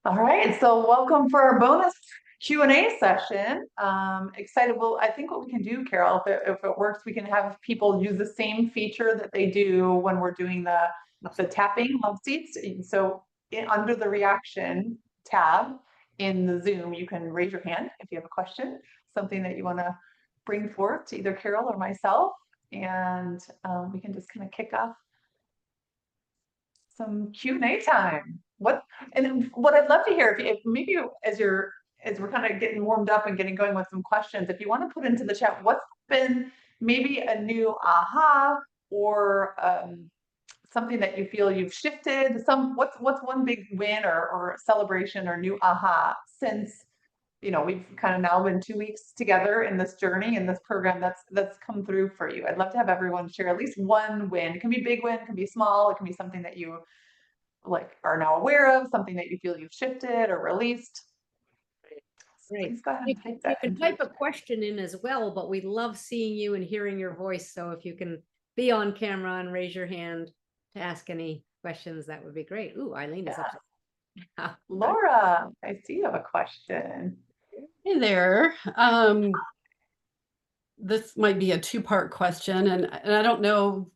All right, so welcome for our bonus Q&A session. Excited. Well, I think what we can do, Carol, if it works, we can have people use the same feature that they do when we're doing the tapping love seats. So under the reaction tab in the Zoom, you can raise your hand if you have a question, something that you want to bring forth to either Carol or myself, and we can just kind of kick off some Q&A time. What I'd love to hear, if maybe as we're kind of getting warmed up and getting going with some questions, if you want to put into the chat, what's been maybe a new aha or something that you feel you've shifted, what's one big win or celebration or new aha since we've kind of now been 2 weeks together in this journey, in this program that's come through for you. I'd love to have everyone share at least one win. It can be a big win, it can be small, it can be something that you are now aware of, something that you feel you've shifted or released. So Right. please go ahead and type that. You can type a question in as well, but we love seeing you and hearing your voice. So if you can be on camera and raise your hand to ask any questions, that would be great. Ooh, Eileen is up. Laura, I see you have a question. Hey there. This might be a two-part question, and I don't know,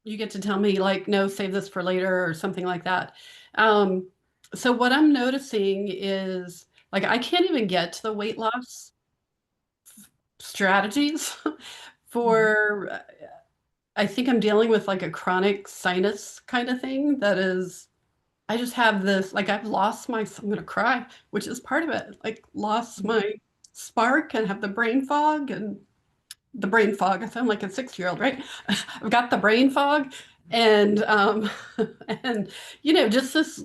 you get to tell me like, no, save this for later or something like that. So what I'm noticing is like, I can't even get to the weight loss strategies for, I think I'm dealing with like a chronic sinus kind of thing that is, I just have this, like I've lost I'm gonna cry, which is part of it. Like lost my spark and have the brain fog I sound like a 6-year-old, right? I've got the brain fog and, and, just this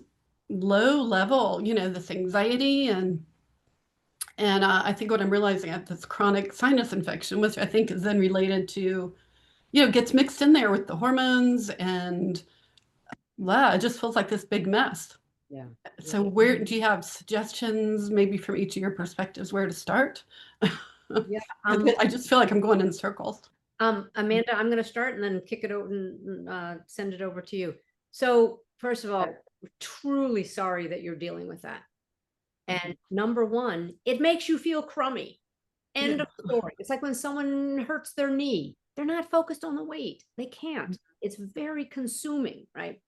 low level, this anxiety and I think what I'm realizing at this chronic sinus infection, which I think is then related to, gets mixed in there with the hormones and it just feels like this big mess. Yeah. So where do you have suggestions, maybe from each of your perspectives, where to start? Yeah. I just feel like I'm going in circles. Amanda, I'm going to start and then kick it over and send it over to you. So first of all, truly sorry that you're dealing with that. And number one, it makes you feel crummy. End of story. It's like when someone hurts their knee, they're not focused on the weight. They can't. It's very consuming, right?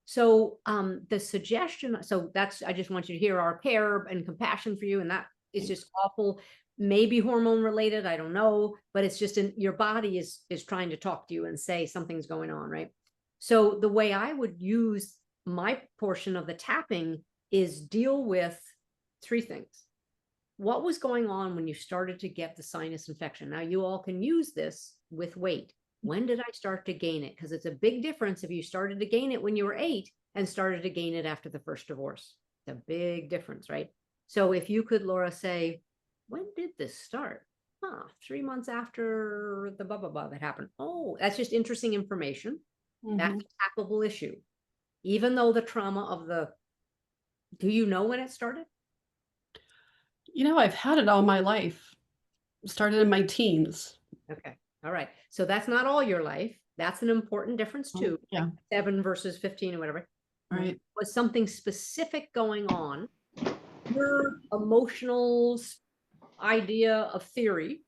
So the suggestion, so that's, I just want you to hear our care and compassion for you. And that is just awful, maybe hormone related. I don't know, but it's just your body is trying to talk to you and say something's going on, right? So the way I would use my portion of the tapping is deal with 3 things. What was going on when you started to get the sinus infection? Now you all can use this with weight. When did I start to gain it? Because it's a big difference if you started to gain it when you were 8 and started to gain it after the first divorce. It's a big difference, right? So if you could, Laura, say, when did this start? 3 months after the blah, blah, blah that happened. Oh, that's just interesting information. That's a tackleable issue. Even though the trauma of do you know when it started? I've had it all my life. Started in my teens. Okay. All right. So that's not all your life. That's an important difference too. Yeah. Like 7 versus 15 or whatever. Right. Was something specific going on? Your emotional idea of theory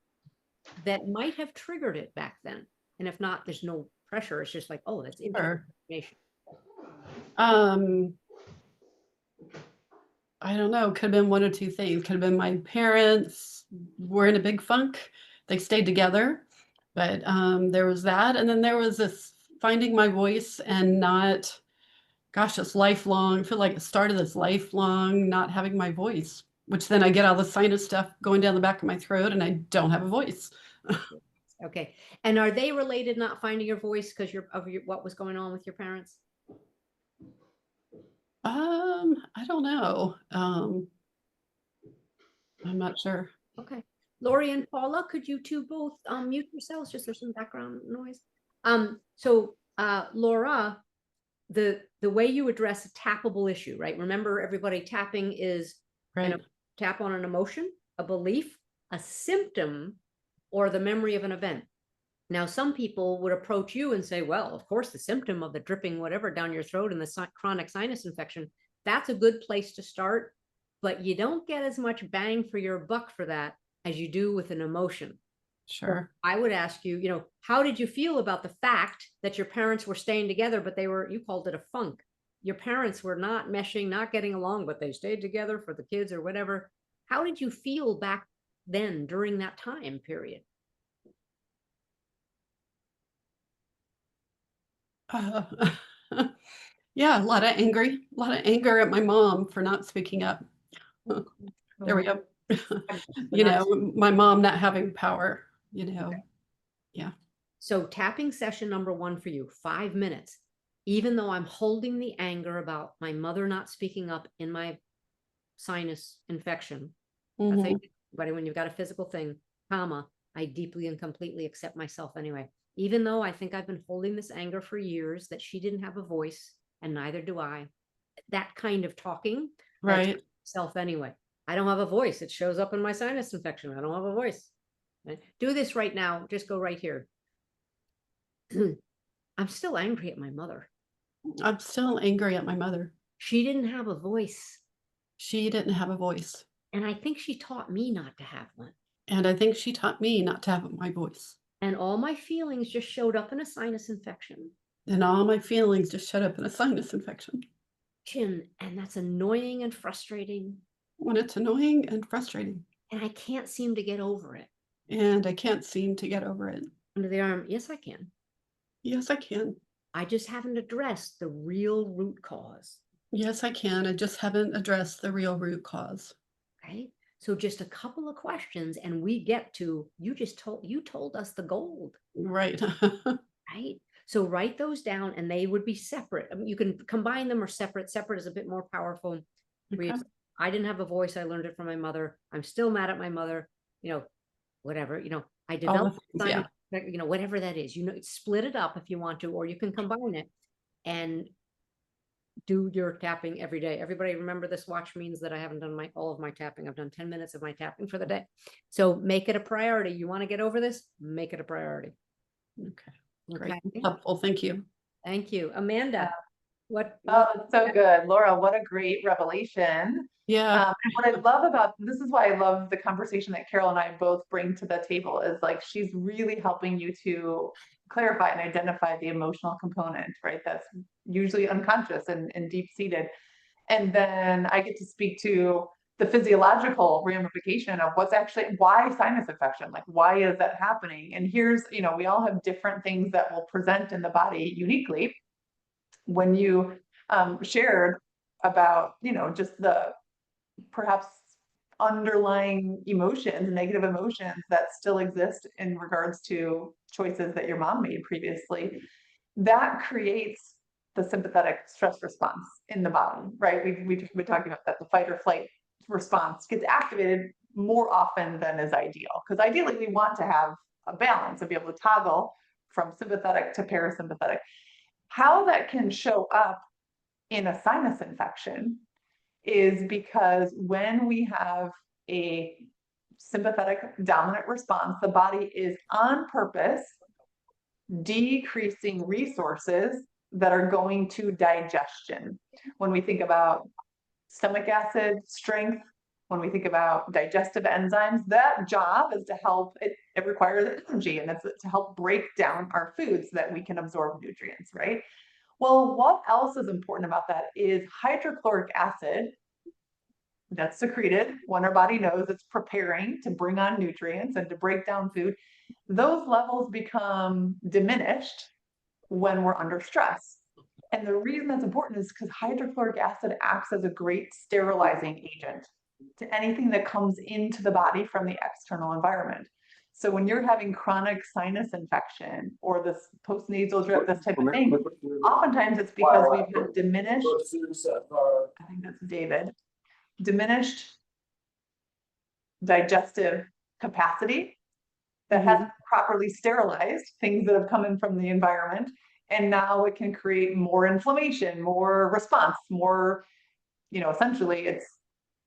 that might have triggered it back then. And if not, there's no pressure. It's just like, oh, that's information. I don't know. Could have been one or two things. Could have been my parents were in a big funk. They stayed together, but there was that. And then there was this finding my voice and not, gosh, this lifelong, I feel like it started this lifelong not having my voice, which then I get all the sinus stuff going down the back of my throat and I don't have a voice. Okay. And are they related, not finding your voice because what was going on with your parents? I don't know. I'm not sure. Okay. Lori and Paula, could you two both mute yourselves? Just there's some background noise. So Laura, the way you address a tappable issue, right? Remember, everybody, tapping is tap on an emotion, a belief, a symptom, or the memory of an event. Now, some people would approach you and say, well, of course, the symptom of the dripping whatever down your throat and the chronic sinus infection, that's a good place to start, but you don't get as much bang for your buck for that as you do with an emotion. Sure. I would ask you, how did you feel about the fact that your parents were staying together, but you called it a funk. Your parents were not meshing, not getting along, but they stayed together for the kids or whatever. How did you feel back then during that time period? Uh, yeah, a lot of anger at my mom for not speaking up. There we go. My mom not having power, Okay. Yeah. So tapping session number 1 for you, 5 minutes. Even though I'm holding the anger about my mother not speaking up in my sinus infection, that's how you do it, everybody, when you've got a physical thing, comma, I deeply and completely accept myself anyway. Even though I think I've been holding this anger for years, that she didn't have a voice and neither do I. That kind of talking, Right. self anyway. I don't have a voice. It shows up in my sinus infection. I don't have a voice. Right? Do this right now. Just go right here. I'm still angry at my mother. I'm still angry at my mother. She didn't have a voice. She didn't have a voice. And I think she taught me not to have one. And I think she taught me not to have my voice. And all my feelings just showed up in a sinus infection. And all my feelings just showed up in a sinus infection. And that's annoying and frustrating. When it's annoying and frustrating. And I can't seem to get over it. And I can't seem to get over it. Under the arm, yes, I can. Yes, I can. I just haven't addressed the real root cause. Yes, I can. I just haven't addressed the real root cause. Okay. So just a couple of questions and we get to, you told us the gold. Right. Right. So write those down and they would be separate. I mean, you can combine them or separate. Separate is a bit more powerful. Okay. I didn't have a voice. I learned it from my mother. I'm still mad at my mother, whatever, I developed, yeah. Whatever that is, split it up if you want to, or you can combine it and do your tapping every day. Everybody remember, this watch means that I haven't done all of my tapping. I've done 10 minutes of my tapping for the day. So make it a priority. You want to get over this, make it a priority. Okay. Great. Okay. Helpful. Thank you. Thank you. Amanda, what? Oh, that's so good. Laura, what a great revelation. Yeah. And what I love about, this is why I love the conversation that Carol and I both bring to the table, is like, she's really helping you to clarify and identify the emotional component, right? That's usually unconscious and deep-seated. And then I get to speak to the physiological ramification of why sinus infection, like why is that happening? And here's, we all have different things that will present in the body uniquely. When you shared about, just the perhaps underlying emotions, negative emotions that still exist in regards to choices that your mom made previously, that creates the sympathetic stress response in the body, right? We've been talking about that. The fight or flight response gets activated more often than is ideal, because ideally we want to have a balance and be able to toggle from sympathetic to parasympathetic. How that can show up in a sinus infection is because when we have a sympathetic dominant response, the body is on purpose decreasing resources that are going to digestion. When we think about stomach acid strength, when we think about digestive enzymes, that job is to help, it requires energy, and it's to help break down our food so that we can absorb nutrients, right? Well, what else is important about that is hydrochloric acid that's secreted when our body knows it's preparing to bring on nutrients and to break down food. Those levels become diminished when we're under stress. And the reason that's important is because hydrochloric acid acts as a great sterilizing agent to anything that comes into the body from the external environment. So when you're having chronic sinus infection or this postnasal drip, this type of thing, oftentimes it's because we've had diminished, I think that's David, diminished digestive capacity that hasn't properly sterilized things that have come in from the environment. And now it can create more inflammation, more response, more, essentially it's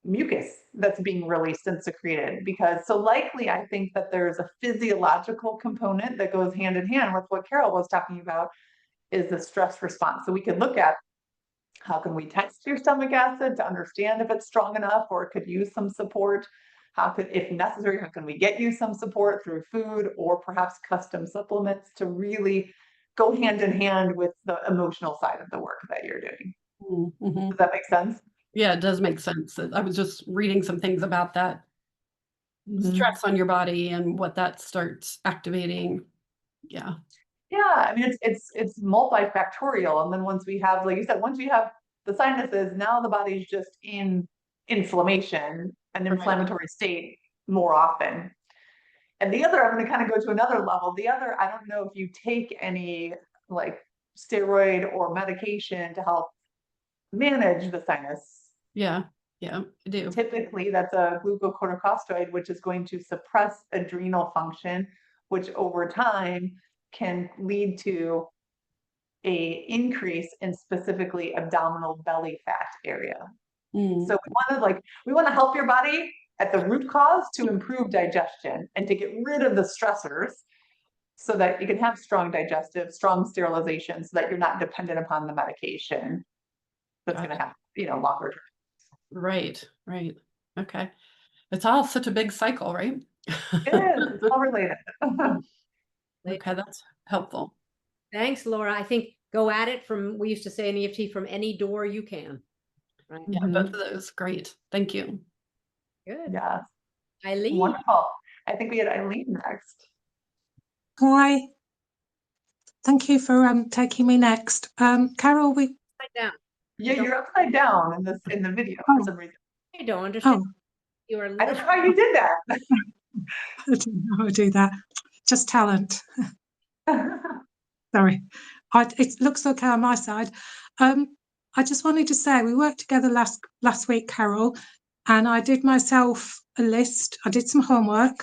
mucus that's being released and secreted. Because so likely, I think that there's a physiological component that goes hand in hand with what Carol was talking about, is the stress response. So we could look at How can we test your stomach acid to understand if it's strong enough or it could use some support? How could, if necessary, how can we get you some support through food or perhaps custom supplements to really go hand in hand with the emotional side of the work that you're doing? Mhm. Does that make sense? Yeah, it does make sense. I was just reading some things about that stress on your body and what that starts activating. Yeah. Yeah, I mean, it's multifactorial, and then once we have, like you said, once we have the sinuses, now the body's just in inflammation, an Right. inflammatory state more often. And the other, I'm gonna kind of go to another level. The other, I don't know if you take any like steroid or medication to help manage the sinus. Yeah. Yeah, I do. Typically, that's a glucocorticosteroid, which is going to suppress adrenal function, which over time can lead to a increase in specifically abdominal belly fat area. Mm. So we want to help your body at the root cause to improve digestion and to get rid of the stressors so that you can have strong digestive, strong sterilization so that you're not dependent upon the medication that's going to have, longer term. Right, right. Okay. It's all such a big cycle, right? It is, it's all related. Okay, that's helpful. Thanks, Laura. I think go at it from, we used to say in EFT, from any door you can. Right. Yeah, both of those. Great. Thank you. Good. Yeah, Eileen. wonderful. I think we had Eileen next. Hi. Thank you for taking me next. Carol, we Upside down. Yeah, you're upside down in the video for some reason. I don't understand. oh, You are I don't know how you did that. I don't know how to do that. Just talent. Sorry. It looks okay on my side. I just wanted to say we worked together last week, Carol, and I did myself a list. I did some homework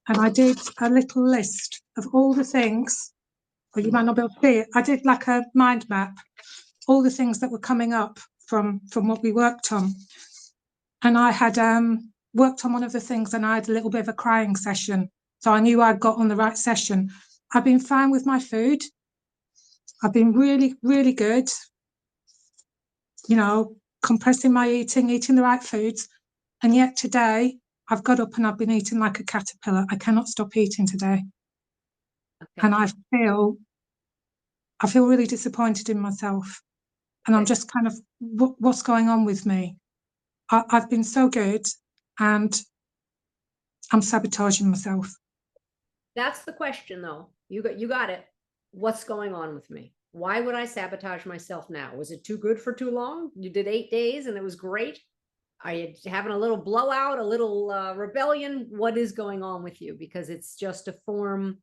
and I did a little list of all the things, well, you might not be able to see it. I did like a mind map, all the things that were coming up from what we worked on. And I had worked on one of the things and I had a little bit of a crying session. So I knew I'd got on the right session. I've been fine with my food. I've been really, really good, compressing my eating the right foods. And yet today I've got up and I've been eating like a caterpillar. I cannot stop eating today. Okay. And I feel really disappointed in myself. And I'm just kind of, what's going on with me? I've been so good and I'm sabotaging myself. That's the question, though. You got it. What's going on with me? Why would I sabotage myself now? Was it too good for too long? You did 8 days and it was great. Are you having a little blowout, a little rebellion? What is going on with you? Because it's just a form,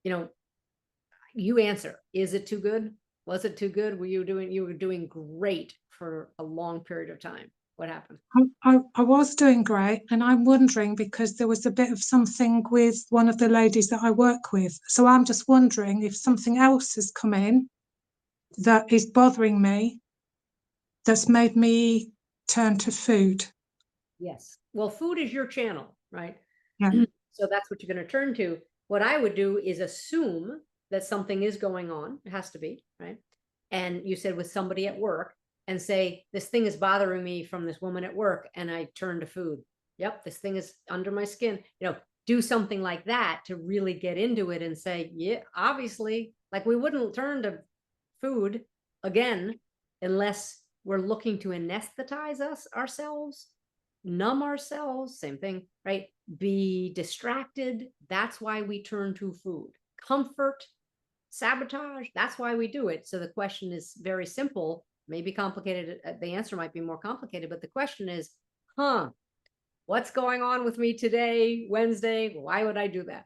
you answer. Is it too good? Was it too good? You were doing great for a long period of time. What happened? I was doing great, and I'm wondering because there was a bit of something with one of the ladies that I work with. So I'm just wondering if something else has come in that is bothering me, that's made me turn to food. Yes. Well, food is your channel, right? Yeah. So that's what you're going to turn to. What I would do is assume that something is going on. It has to be, right? And you said with somebody at work, and say, this thing is bothering me from this woman at work, and I turn to food. Yep, this thing is under my skin. Do something like that to really get into it and say, yeah, obviously, like we wouldn't turn to food again unless we're looking to anesthetize ourselves, numb ourselves, same thing, right? Be distracted. That's why we turn to food. Comfort, sabotage, that's why we do it. So the question is very simple. Maybe complicated. The answer might be more complicated, but the question is, what's going on with me today, Wednesday? Why would I do that?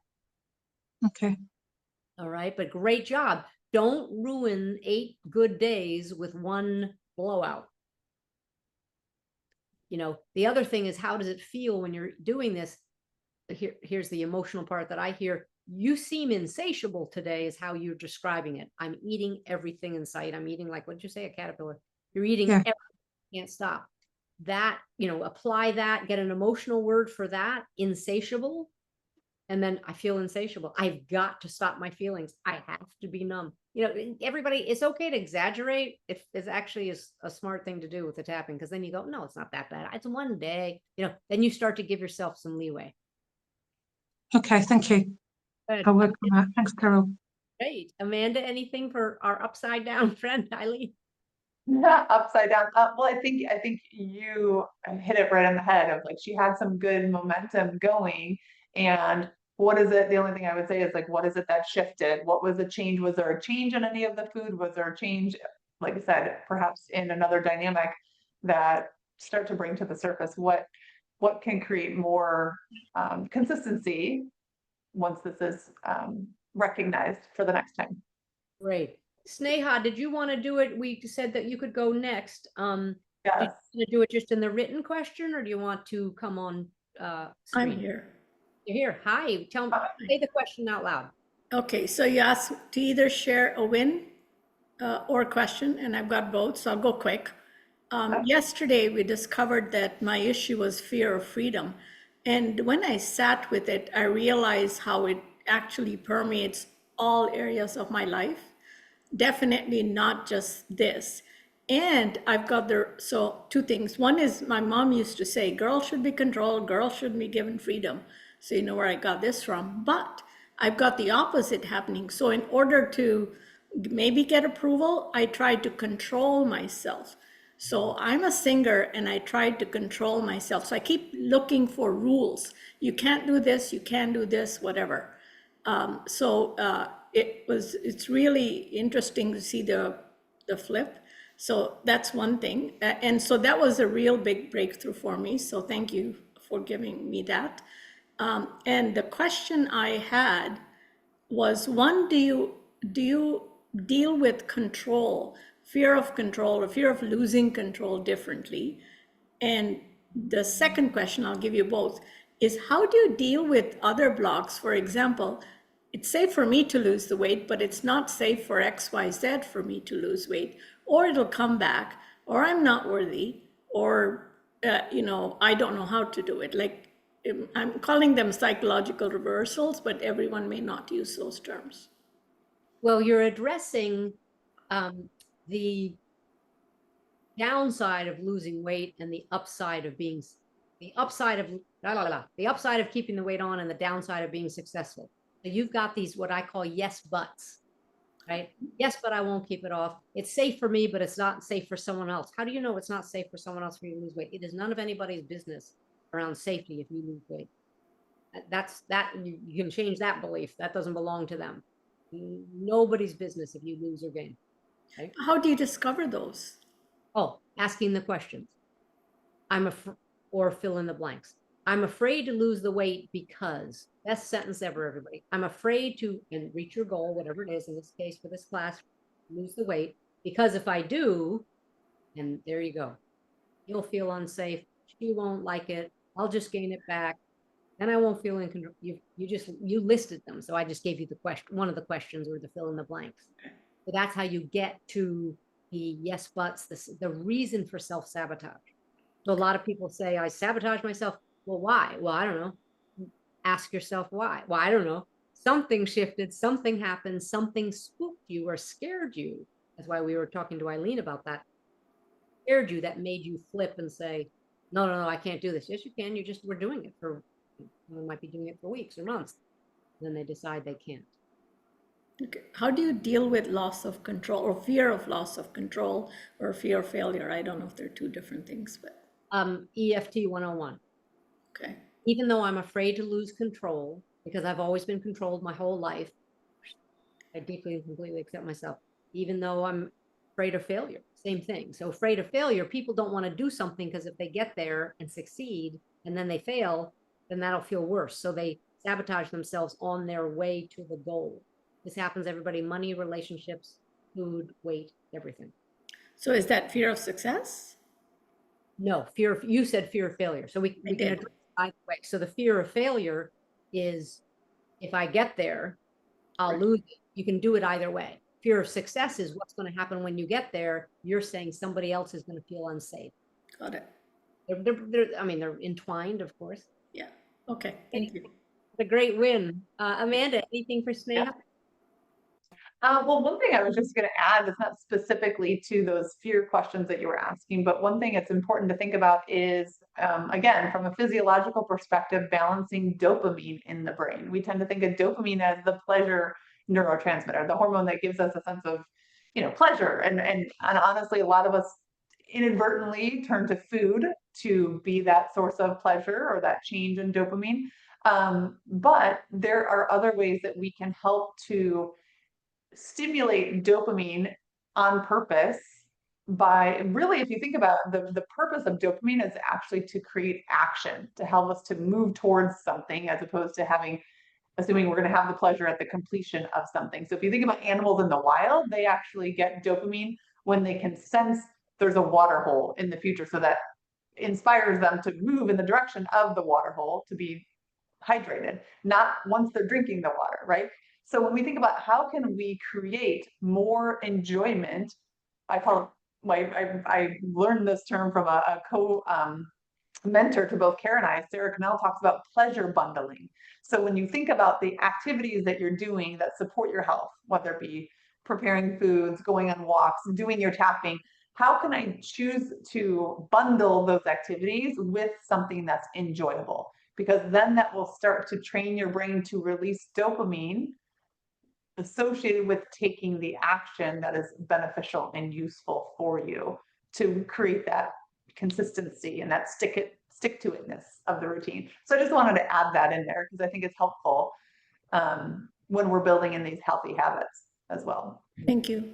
Okay. All right. But great job. Don't ruin 8 good days with one blowout. The other thing is, how does it feel when you're doing this? Here's the emotional part that I hear. You seem insatiable today is how you're describing it. I'm eating everything in sight. I'm eating, like, what did you say? A caterpillar. You're eating everything. Can't stop. That, apply that, get an emotional word for that, insatiable. And then I feel insatiable. I've got to stop my feelings. I have to be numb. you know, everybody, it's okay to exaggerate. It's actually a smart thing to do with the tapping, because then you go, no, it's not that bad. It's one day, you know, then you start to give yourself some leeway. Okay, thank you. Good. I'll work on that. Thanks, Carol. Great. Amanda, anything for our upside down friend, Eileen? Yeah, upside down. Well, I think you hit it right on the head of like she had some good momentum going, and what is it? The only thing I would say is like, what is it that shifted? What was the change? Was there a change in any of the food? Was there a change, like I said, perhaps in another dynamic that start to bring to the surface what can create more consistency once this is recognized for the next time? Great. Sneha, did you want to do it? We said that you could go next. Do Yes. you want to do it just in the written question, or do you want to come on screen? I'm here. You're here. Hi. Say the question out loud. Okay, so you asked to either share a win or a question, and I've got both, so I'll go quick. Yesterday, we discovered that my issue was fear of freedom. And when I sat with it, I realized how it actually permeates all areas of my life. Definitely not just this. And I've got so two things. One is my mom used to say, girls should be controlled, girls shouldn't be given freedom. So you know where I got this from. But I've got the opposite happening. So in order to maybe get approval, I tried to control myself. So I'm a singer and I tried to control myself. So I keep looking for rules. You can't do this, you can't do this, whatever. It's really interesting to see the flip. So that's one thing. And so that was a real big breakthrough for me. So thank you for giving me that. And the question I had was, one, do you deal with control, fear of control, or fear of losing control differently? And the second question, I'll give you both, is how do you deal with other blocks? For example, it's safe for me to lose the weight, but it's not safe for XYZ for me to lose weight, or it'll come back, or I'm not worthy, or, I don't know how to do it. Like, I'm calling them psychological reversals, but everyone may not use those terms. Well, you're addressing the downside of losing weight and the upside of keeping the weight on and the downside of being successful. So you've got these, what I call yes buts, right? Yes, but I won't keep it off. It's safe for me, but it's not safe for someone else. How do you know it's not safe for someone else for you to lose weight? It is none of anybody's business around safety if you lose weight. You can change that belief. That doesn't belong to them. Nobody's business if you lose or gain. Right? How do you discover those? Oh, asking the questions. Or fill in the blanks. I'm afraid to lose the weight because, best sentence ever, everybody. I'm afraid to, and reach your goal, whatever it is, in this case for this class, lose the weight, because if I do, and there you go, you'll feel unsafe. She won't like it. I'll just gain it back. Then I won't feel in control. You listed them. So I just gave you the question. One of the questions were to fill in the blanks. So that's how you get to the yes buts, the reason for self-sabotage. So a lot of people say, I sabotage myself. Well, why? Well, I don't know. Ask yourself why. Well, I don't know. Something shifted, something happened, something spooked you or scared you. That's why we were talking to Eileen about that. Scared you, that made you flip and say, no, I can't do this. Yes, you can. You just were doing it for, you might be doing it for weeks or months. Then they decide they can't. Okay. How do you deal with loss of control or fear of loss of control or fear of failure? I don't know if they're two different things, but. EFT 101. Okay. Even though I'm afraid to lose control, because I've always been controlled my whole life, I deeply and completely accept myself. Even though I'm afraid of failure, same thing. So afraid of failure, people don't want to do something because if they get there and succeed and then they fail, then that'll feel worse. So they sabotage themselves on their way to the goal. This happens to everybody: money, relationships, food, weight, everything. So is that fear of success? No, you said fear of failure. So we can address it either way. So the fear of failure is, if I get there, I'll lose it. You can do it either way. Fear of success is what's going to happen when you get there. You're saying somebody else is going to feel unsafe. Got it. They're entwined, of course. Yeah. Okay. Thank you. A great win. Amanda, anything for Sneha? Well, one thing I was just going to add is not specifically to those fear questions that you were asking, but one thing it's important to think about is, again, from a physiological perspective, balancing dopamine in the brain. We tend to think of dopamine as the pleasure neurotransmitter, the hormone that gives us a sense of, pleasure. And honestly, a lot of us inadvertently turn to food to be that source of pleasure or that change in dopamine. But there are other ways that we can help to stimulate dopamine on purpose by really, if you think about the purpose of dopamine is actually to create action, to help us to move towards something as opposed to assuming we're going to have the pleasure at the completion of something. So if you think about animals in the wild, they actually get dopamine when they can sense there's a water hole in the future. So that inspires them to move in the direction of the water hole to be hydrated, not once they're drinking the water, right? So when we think about how can we create more enjoyment, I call it, I learned this term from a mentor to both Kara and I. Sarah Cannell talks about pleasure bundling. So when you think about the activities that you're doing that support your health, whether it be preparing foods, going on walks, doing your tapping, how can I choose to bundle those activities with something that's enjoyable? Because then that will start to train your brain to release dopamine associated with taking the action that is beneficial and useful for you to create that consistency and that stick to itness of the routine. So I just wanted to add that in there because I think it's helpful when we're building in these healthy habits as well. Thank you.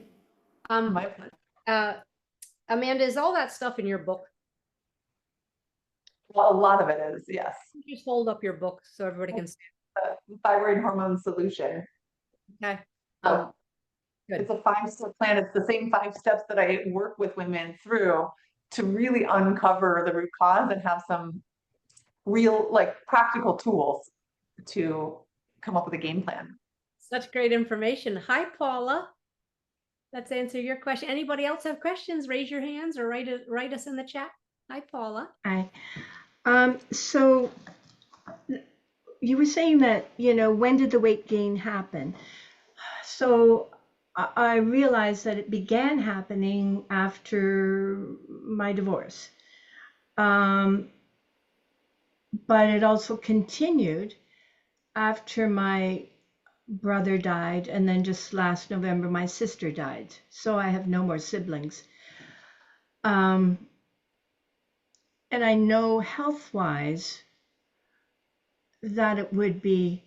My pleasure. Amanda, is all that stuff in your book? Well, a lot of it is, yes. Just hold up your book so everybody can see. Thyroid hormone solution. Okay. Good. Good. It's a 5-step plan. It's the same 5 steps that I work with women through to really uncover the root cause and have some real, practical tools to come up with a game plan. Such great information. Hi, Paula. Let's answer your question. Anybody else have questions? Raise your hands or write us in the chat. Hi, Paula. Hi. So you were saying that, when did the weight gain happen? So I realized that it began happening after my divorce. But it also continued after my brother died, and then just last November, my sister died. So I have no more siblings. And I know health-wise that it would be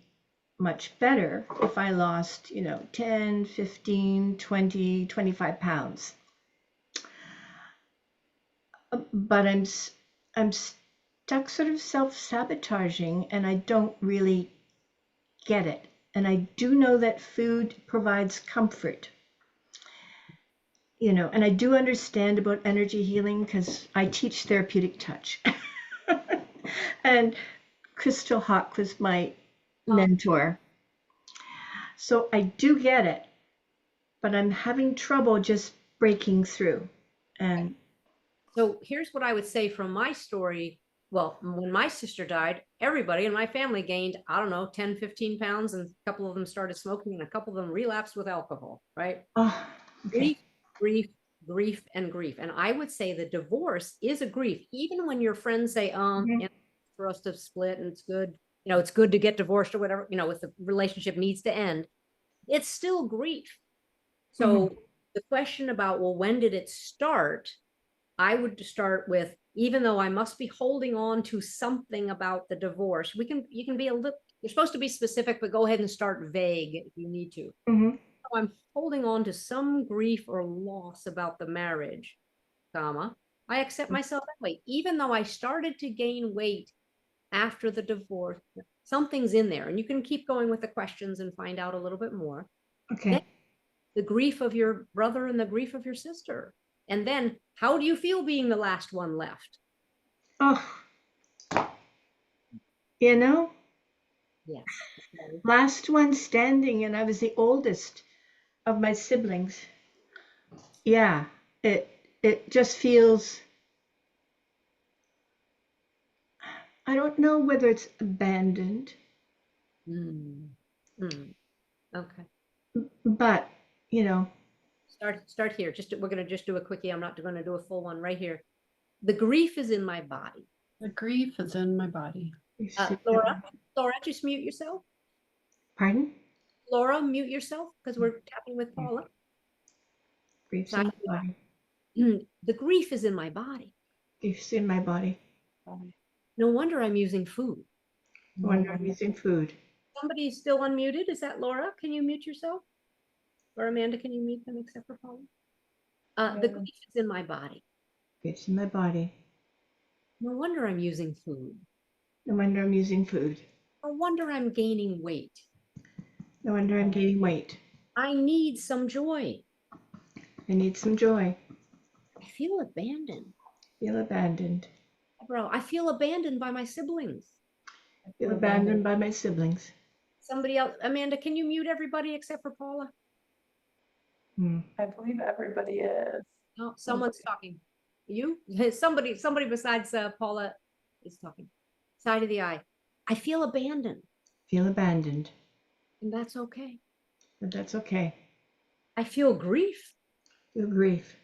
much better if I lost, 10, 15, 20, 25 pounds. But I'm stuck sort of self-sabotaging, and I don't really get it. And I do know that food provides comfort. And I do understand about energy healing because I teach therapeutic touch. And Crystal Hawk was my mentor. So I do get it, but I'm having trouble just breaking through. And so here's what I would say from my story. Well, when my sister died, everybody in my family gained, I don't know, 10, 15 pounds, and a couple of them started smoking and a couple of them relapsed with alcohol, right? oh, okay. Grief, and grief. And I would say the divorce is a grief, even when your friends say, for us to split and it's good, it's good to get divorced or whatever, if the relationship needs to end, it's still grief. So the question about, well, when did it start? I would start with, even though I must be holding on to something about the divorce, you can be you're supposed to be specific, but go ahead and start vague if you need to. So I'm holding on to some grief or loss about the marriage, I accept myself that way. Even though I started to gain weight after the divorce, something's in there, and you can keep going with the questions and find out a little bit more. Okay. Then the grief of your brother and the grief of your sister. And then how do you feel being the last one left? Oh, Yes. last one standing, and I was the oldest of my siblings. Yeah, it just feels, I don't know whether it's abandoned, Okay. but you know, Start here. We're gonna just do a quickie. I'm not gonna do a full one right here. The grief is in my body. The grief is in my body. Laura, just mute yourself. Pardon? Laura, mute yourself because we're tapping with Paula. Grief's in my body. The grief is in my body. Grief's in my body. No wonder I'm using food. No wonder I'm using food. Somebody's still unmuted. Is that Laura? Can you mute yourself? Or Amanda, can you mute them except for Paula? The grief is in my body. Grief's in my body. No wonder I'm using food. No wonder I'm using food. No wonder I'm gaining weight. No wonder I'm gaining weight. I need some joy. I need some joy. I feel abandoned. Feel abandoned. Bro, I feel abandoned by my siblings. Feel abandoned by my siblings. Somebody else, Amanda, can you mute everybody except for Paula? I believe everybody is. No, someone's talking. You? Somebody besides Paula is talking. Side of the eye. I feel abandoned. Feel abandoned. And that's okay. But that's okay. I feel grief. Feel grief.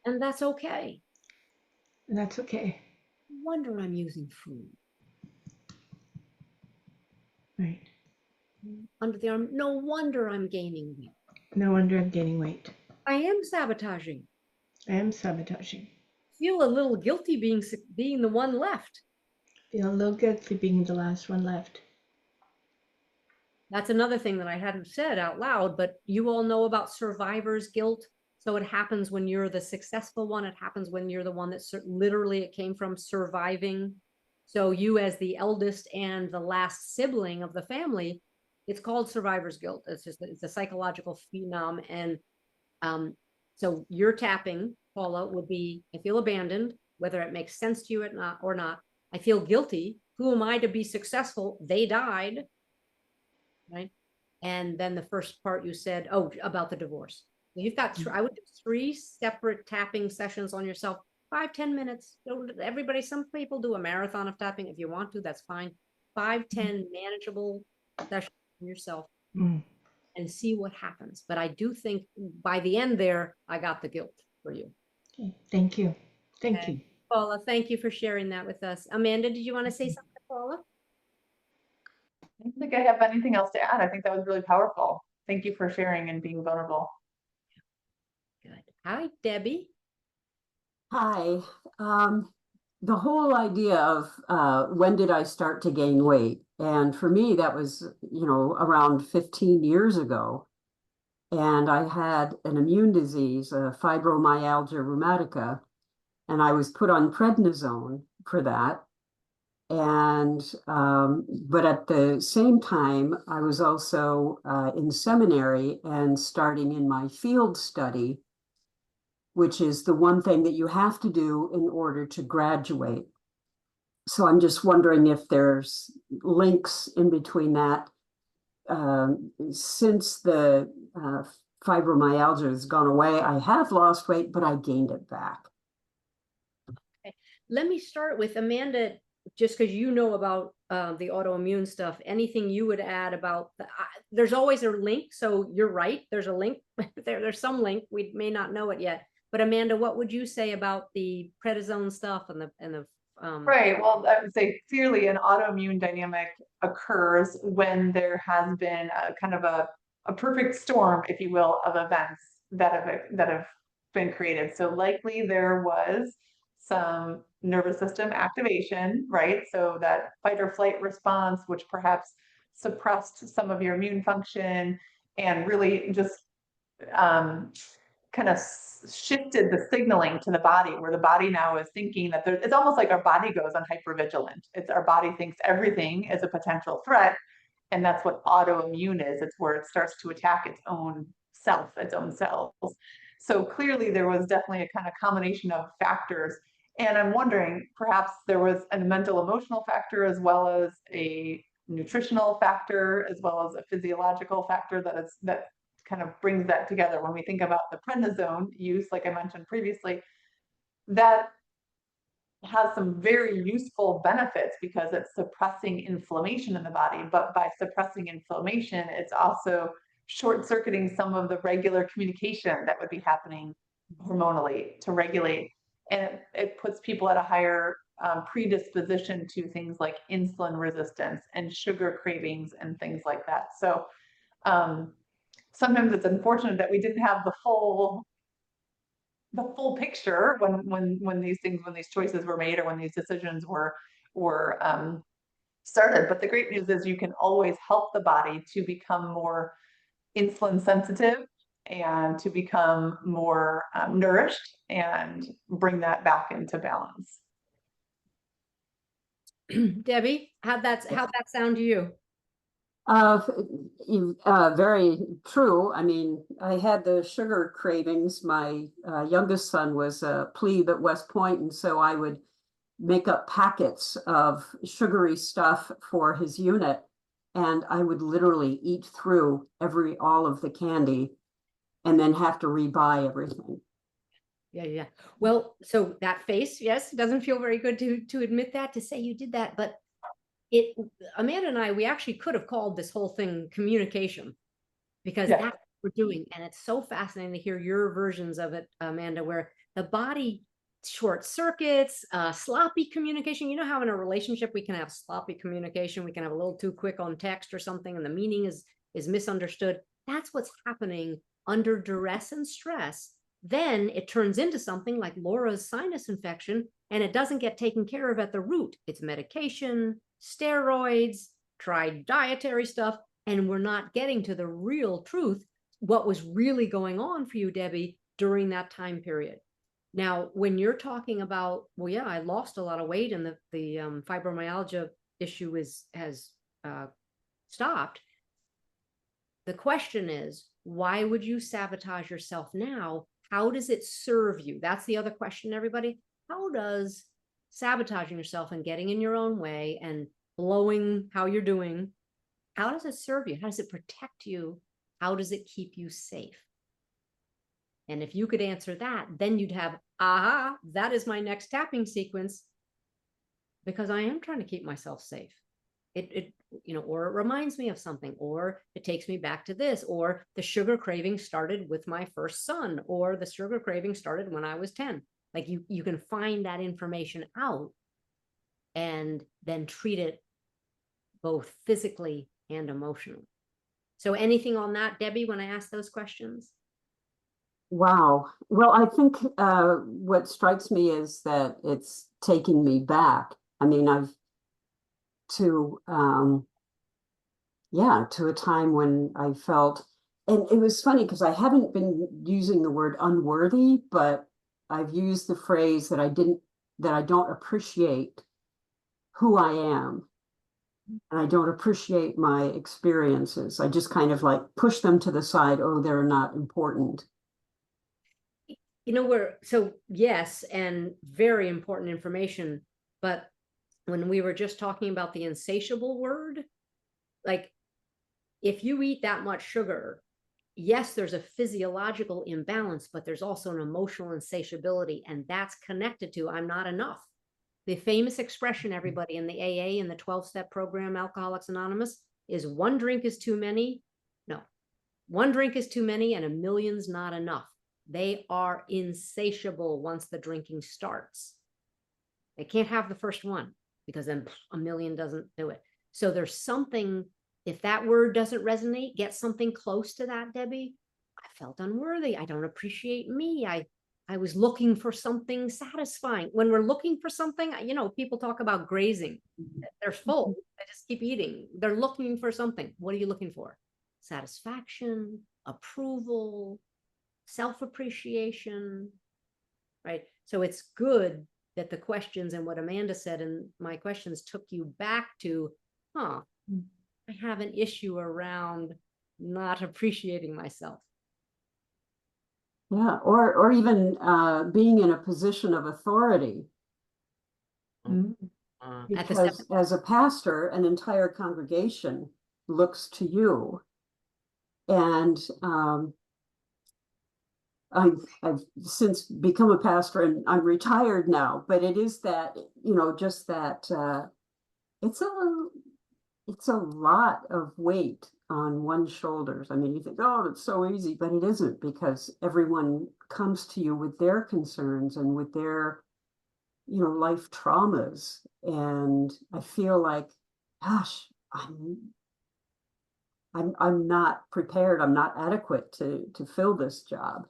And that's okay. And that's okay. No wonder I'm using food. Right. Under the arm. No wonder I'm gaining weight. No wonder I'm gaining weight. I am sabotaging. I am sabotaging. Feel a little guilty being the one left. Feel a little guilty being the last one left. That's another thing that I hadn't said out loud, but you all know about survivor's guilt. So it happens when you're the successful one. It happens when you're the one that literally it came from surviving. So you as the eldest and the last sibling of the family, it's called survivor's guilt. It's a psychological phenom. And so your tapping, Paula, would be, I feel abandoned, whether it makes sense to you or not. I feel guilty. Who am I to be successful? They died. Right. And then the first part you said, oh, about the divorce. You've got, I would do 3 separate tapping sessions on yourself, 5-10 minutes. Everybody, some people do a marathon of tapping. If you want to, that's fine. 5-10 manageable sessions on yourself and see what happens. But I do think by the end there, I got the guilt for you. Okay. Thank you. Thank you. Paula, thank you for sharing that with us. Amanda, did you want to say something, Paula? I don't think I have anything else to add. I think that was really powerful. Thank you for sharing and being vulnerable. Good. Hi, Debbie. Hi. The whole idea of when did I start to gain weight? And for me, that was, around 15 years ago. And I had an immune disease, fibromyalgia rheumatica, and I was put on prednisone for that. And, but at the same time, I was also in seminary and starting in my field study, which is the one thing that you have to do in order to graduate. So I'm just wondering if there's links in between that. Since the fibromyalgia has gone away, I have lost weight, but I gained it back. Okay. Let me start with Amanda, just because you know about the autoimmune stuff. Anything you would add about there's always a link. So you're right. There's a link. There's some link. We may not know it yet. But Amanda, what would you say about the prednisone stuff and the Right. Well, I would say clearly an autoimmune dynamic occurs when there has been a kind of a perfect storm, if you will, of events that have been created. So likely there was some nervous system activation, right? So that fight or flight response, which perhaps suppressed some of your immune function and really just kind of shifted the signaling to the body, where the body now is thinking that it's almost like our body goes on hypervigilant. It's our body thinks everything is a potential threat. And that's what autoimmune is. It's where it starts to attack its own self, its own cells. So clearly there was definitely a kind of combination of factors. And I'm wondering, perhaps there was a mental emotional factor as well as a nutritional factor, as well as a physiological factor that kind of brings that together. When we think about the prednisone use, like I mentioned previously, that has some very useful benefits because it's suppressing inflammation in the body. But by suppressing inflammation, it's also short-circuiting some of the regular communication that would be happening hormonally to regulate. And it puts people at a higher predisposition to things like insulin resistance and sugar cravings and things like that. So sometimes it's unfortunate that we didn't have the full picture when these choices were made or when these decisions were started. But the great news is you can always help the body to become more insulin sensitive and to become more nourished and bring that back into balance. Debbie, how'd that sound to you? Very true. I mean, I had the sugar cravings. My youngest son was a plebe at West Point, and so I would make up packets of sugary stuff for his unit, and I would literally eat through all of the candy and then have to rebuy everything. Yeah. Well, so that face, yes, it doesn't feel very good to admit that, to say you did that, but Amanda and I, we actually could have called this whole thing communication, because that's what we're doing. And it's so fascinating to hear your versions of it, Amanda, where the body short circuits, sloppy communication. You know how in a relationship we can have sloppy communication, we can have a little too quick on text or something, and the meaning is misunderstood. That's what's happening under duress and stress. Then it turns into something like Laura's sinus infection, and it doesn't get taken care of at the root. It's medication, steroids, tried dietary stuff, and we're not getting to the real truth, what was really going on for you, Debbie, during that time period. Now, when you're talking about, well, yeah, I lost a lot of weight and the fibromyalgia issue has stopped. The question is, why would you sabotage yourself now? How does it serve you? That's the other question, everybody. How does sabotaging yourself and getting in your own way and blowing how you're doing, how does it serve you? How does it protect you? How does it keep you safe? And if you could answer that, then you'd have, aha, that is my next tapping sequence, because I am trying to keep myself safe. It or it reminds me of something, or it takes me back to this, or the sugar craving started with my first son, or the sugar craving started when I was 10. Like you can find that information out and then treat it both physically and emotionally. So anything on that, Debbie, when I ask those questions? Wow. Well, I think what strikes me is that it's taking me back. I mean, to a time when I felt, and it was funny because I haven't been using the word unworthy, but I've used the phrase that I don't appreciate who I am. And I don't appreciate my experiences. I just kind of like push them to the side. Oh, they're not important. So yes, and very important information. But when we were just talking about the insatiable word, like if you eat that much sugar, yes, there's a physiological imbalance, but there's also an emotional insatiability, and that's connected to I'm not enough. The famous expression, everybody, in the AA and the 12-step program, Alcoholics Anonymous, is one drink is too many. No, one drink is too many and a million's not enough. They are insatiable once the drinking starts. They can't have the first one because then a million doesn't do it. So there's something, if that word doesn't resonate, get something close to that, Debbie. I felt unworthy. I don't appreciate me. I was looking for something satisfying. When we're looking for something, people talk about grazing. They're full. They just keep eating. They're looking for something. What are you looking for? Satisfaction, approval, self-appreciation, right? So it's good that the questions and what Amanda said and my questions took you back to, I have an issue around not appreciating myself. Yeah, or even being in a position of authority. Because as a pastor, an entire congregation looks to you. And I've since become a pastor, and I'm retired now, but it is that, just that it's a lot of weight on one's shoulders. I mean, you think, oh, it's so easy, but it isn't, because everyone comes to you with their concerns and with their, life traumas. And I feel like, gosh, I'm not prepared. I'm not adequate to fill this job.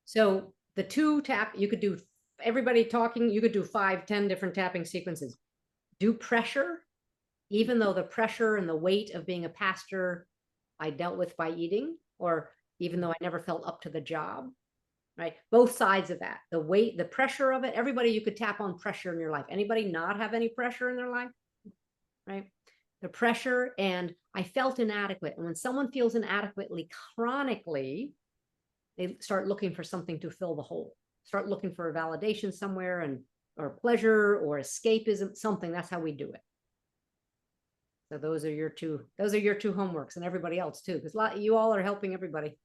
So the two tap, you could do everybody talking, you could do 5, 10 different tapping sequences. Do pressure, even though the pressure and the weight of being a pastor I dealt with by eating, or even though I never felt up to the job, right? Both sides of that, the weight, the pressure of it. Everybody, you could tap on pressure in your life. Anybody not have any pressure in their life, right? The pressure, and I felt inadequate. And when someone feels inadequately chronically, they start looking for something to fill the hole, start looking for a validation somewhere, and or pleasure or escapism, something. That's how we do it. So those are your two homeworks, and everybody else too, because you all are helping everybody,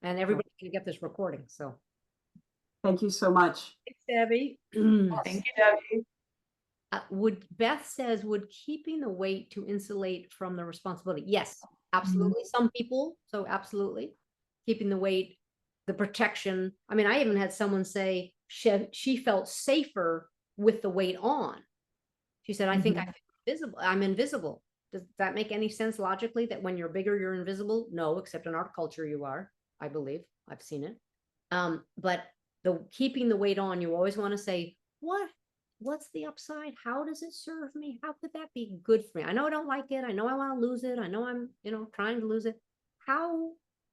and everybody can get this recording. So thank you so much. thanks, Debbie. Thank you, Debbie. Beth says, would keeping the weight to insulate from the responsibility? Yes, absolutely. Some people, so absolutely. Keeping the weight, the protection. I mean, I even had someone say she felt safer with the weight on. She said, I think I feel invisible. I'm invisible. Does that make any sense logically, that when you're bigger, you're invisible? No, except in our culture, you are, I believe. I've seen it. But keeping the weight on, you always want to say, what's the upside? How does it serve me? How could that be good for me? I know I don't like it. I know I want to lose it. I know I'm, trying to lose it.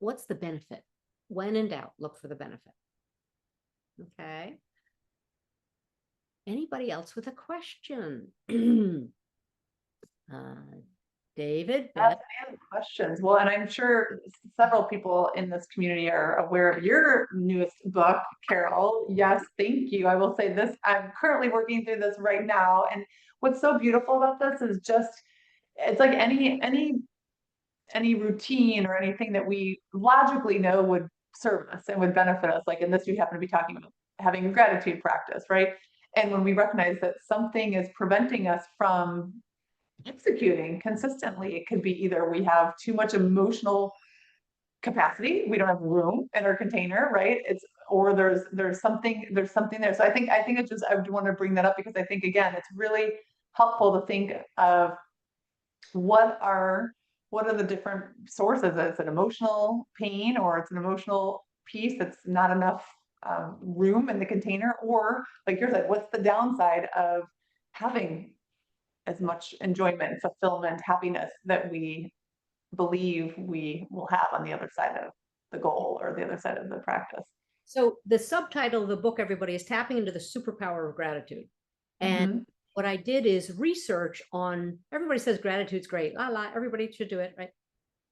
What's the benefit? When in doubt, look for the benefit. Okay. Anybody else with a question? David? Yes, I have questions. Well, and I'm sure several people in this community are aware of your newest book, Carol. Yes, thank you. I will say this, I'm currently working through this right now. And what's so beautiful about this is just, it's like any routine or anything that we logically know would serve us and would benefit us. Like in this, we happen to be talking about having a gratitude practice, right? And when we recognize that something is preventing us from executing consistently, it could be either we have too much emotional capacity, we don't have room in our container, right? Or there's something there. So I think it's just, I would want to bring that up because I think, again, it's really helpful to think of what are the different sources. Is it emotional pain, or it's an emotional piece that's not enough room in the container, or like you're like, what's the downside of having as much enjoyment, fulfillment, happiness that we believe we will have on the other side of the goal or the other side of the practice. So the subtitle of the book, everybody, is Tapping into the Superpower of Gratitude. And what I did is research on, everybody says gratitude's great. Everybody should do it, right?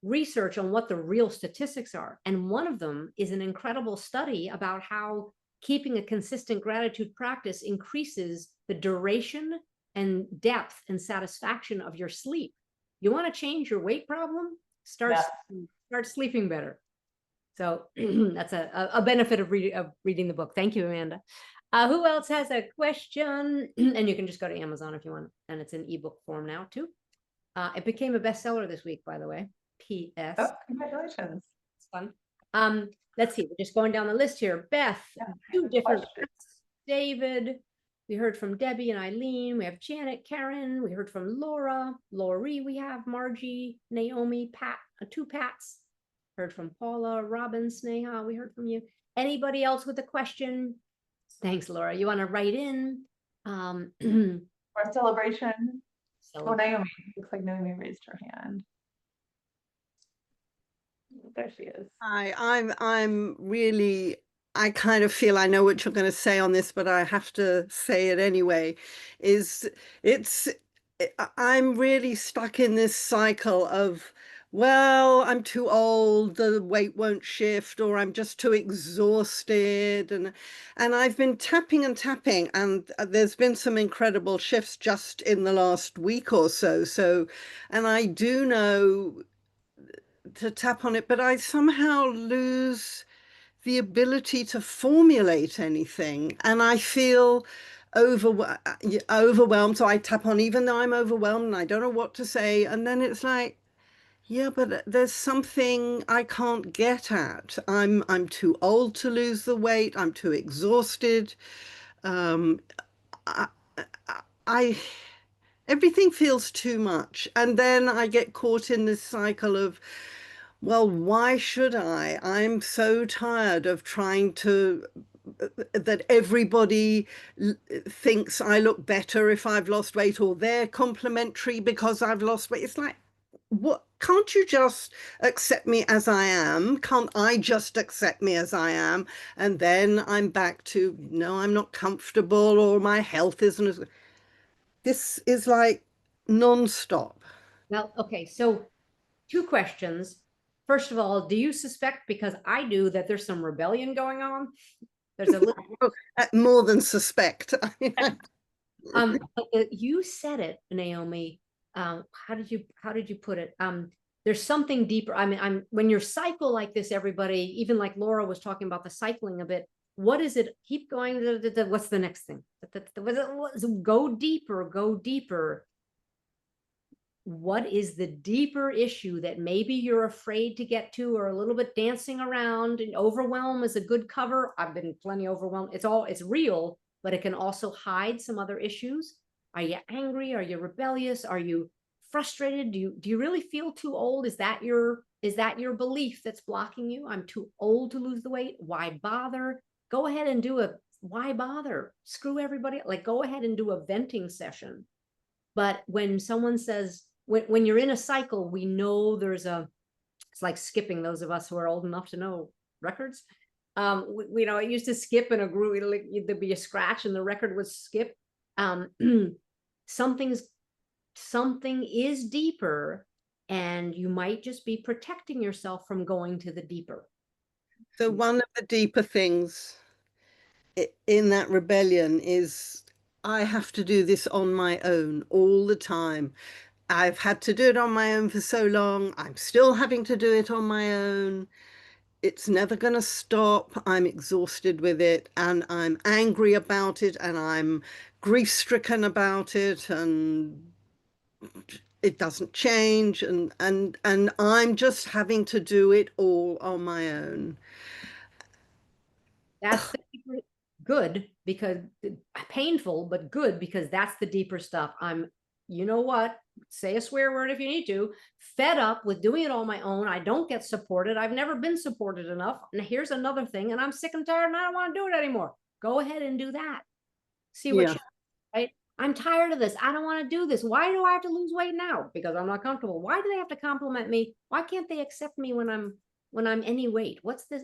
Research on what the real statistics are. And one of them is an incredible study about how keeping a consistent gratitude practice increases the duration and depth and satisfaction of your sleep. You want to change your weight problem? Start sleeping better. So that's a benefit of reading the book. Thank you, Amanda. Who else has a question? And you can just go to Amazon if you want, and it's in ebook form now too. It became a bestseller this week, by the way. P.S. Oh, congratulations. It's fun. Let's see. We're just going down the list here. Beth, two different. David. We heard from Debbie and Eileen. We have Janet, Karen. We heard from Laura, Lori. We have Margie, Naomi, Pat, 2 Pats. Heard from Paula, Robin, Sneha. We heard from you. Anybody else with a question? Thanks, Laura. You want to write in? Our celebration. Oh, Naomi. Looks like Naomi raised her hand. There she is. Hi, I'm really, I kind of feel I know what you're going to say on this, but I have to say it anyway. I'm really stuck in this cycle of, well, I'm too old, the weight won't shift, or I'm just too exhausted. And I've been tapping and tapping, and there's been some incredible shifts just in the last week or so. And I do know to tap on it, but I somehow lose the ability to formulate anything, and I feel overwhelmed. So I tap on even though I'm overwhelmed and I don't know what to say, and then it's like, Yeah, but there's something I can't get at. I'm too old to lose the weight. I'm too exhausted. Um, I, I everything feels too much. And then I get caught in this cycle of, well, why should I? I'm so tired of trying to that everybody thinks I look better if I've lost weight, or they're complimentary because I've lost weight. It's like, what? Can't you just accept me as I am? Can't I just accept me as I am? And then I'm back to, no, I'm not comfortable, or my health isn't as. This is like non-stop. Well, okay, so 2 questions. First of all, do you suspect, because I do, that there's some rebellion going on? There's a little More than suspect. but you said it, Naomi. How did you put it? There's something deeper. I mean, when you're cycle like this, everybody, even like Laura was talking about the cycling a bit. What is it? Keep going. What's the next thing? Go deeper, go deeper. What is the deeper issue that maybe you're afraid to get to, or a little bit dancing around? And overwhelm is a good cover. I've been plenty overwhelmed. It's real, but it can also hide some other issues. Are you angry? Are you rebellious? Are you frustrated? Do you really feel too old? Is that your belief that's blocking you? I'm too old to lose the weight. Why bother? Go ahead and do a why bother? Screw everybody. Like, go ahead and do a venting session. But when someone says, when you're in a cycle, we know it's like skipping, those of us who are old enough to know records. It used to skip in a groove, there'd be a scratch and the record would skip. Something is deeper, and you might just be protecting yourself from going to the deeper. So one of the deeper things in that rebellion is I have to do this on my own all the time. I've had to do it on my own for so long. I'm still having to do it on my own. It's never going to stop. I'm exhausted with it, and I'm angry about it, and I'm grief-stricken about it, and it doesn't change, and I'm just having to do it all on my own. That's good, because painful, but good, because that's the deeper stuff. You know what? Say a swear word if you need to. Fed up with doing it on my own. I don't get supported. I've never been supported enough. And here's another thing, and I'm sick and tired, and I don't want to do it anymore. Go ahead and do that. See what right? I'm tired of this. I don't want to do this. Why do I have to lose weight now? Because I'm not comfortable. Why do they have to compliment me? Why can't they accept me when I'm any weight? What's this?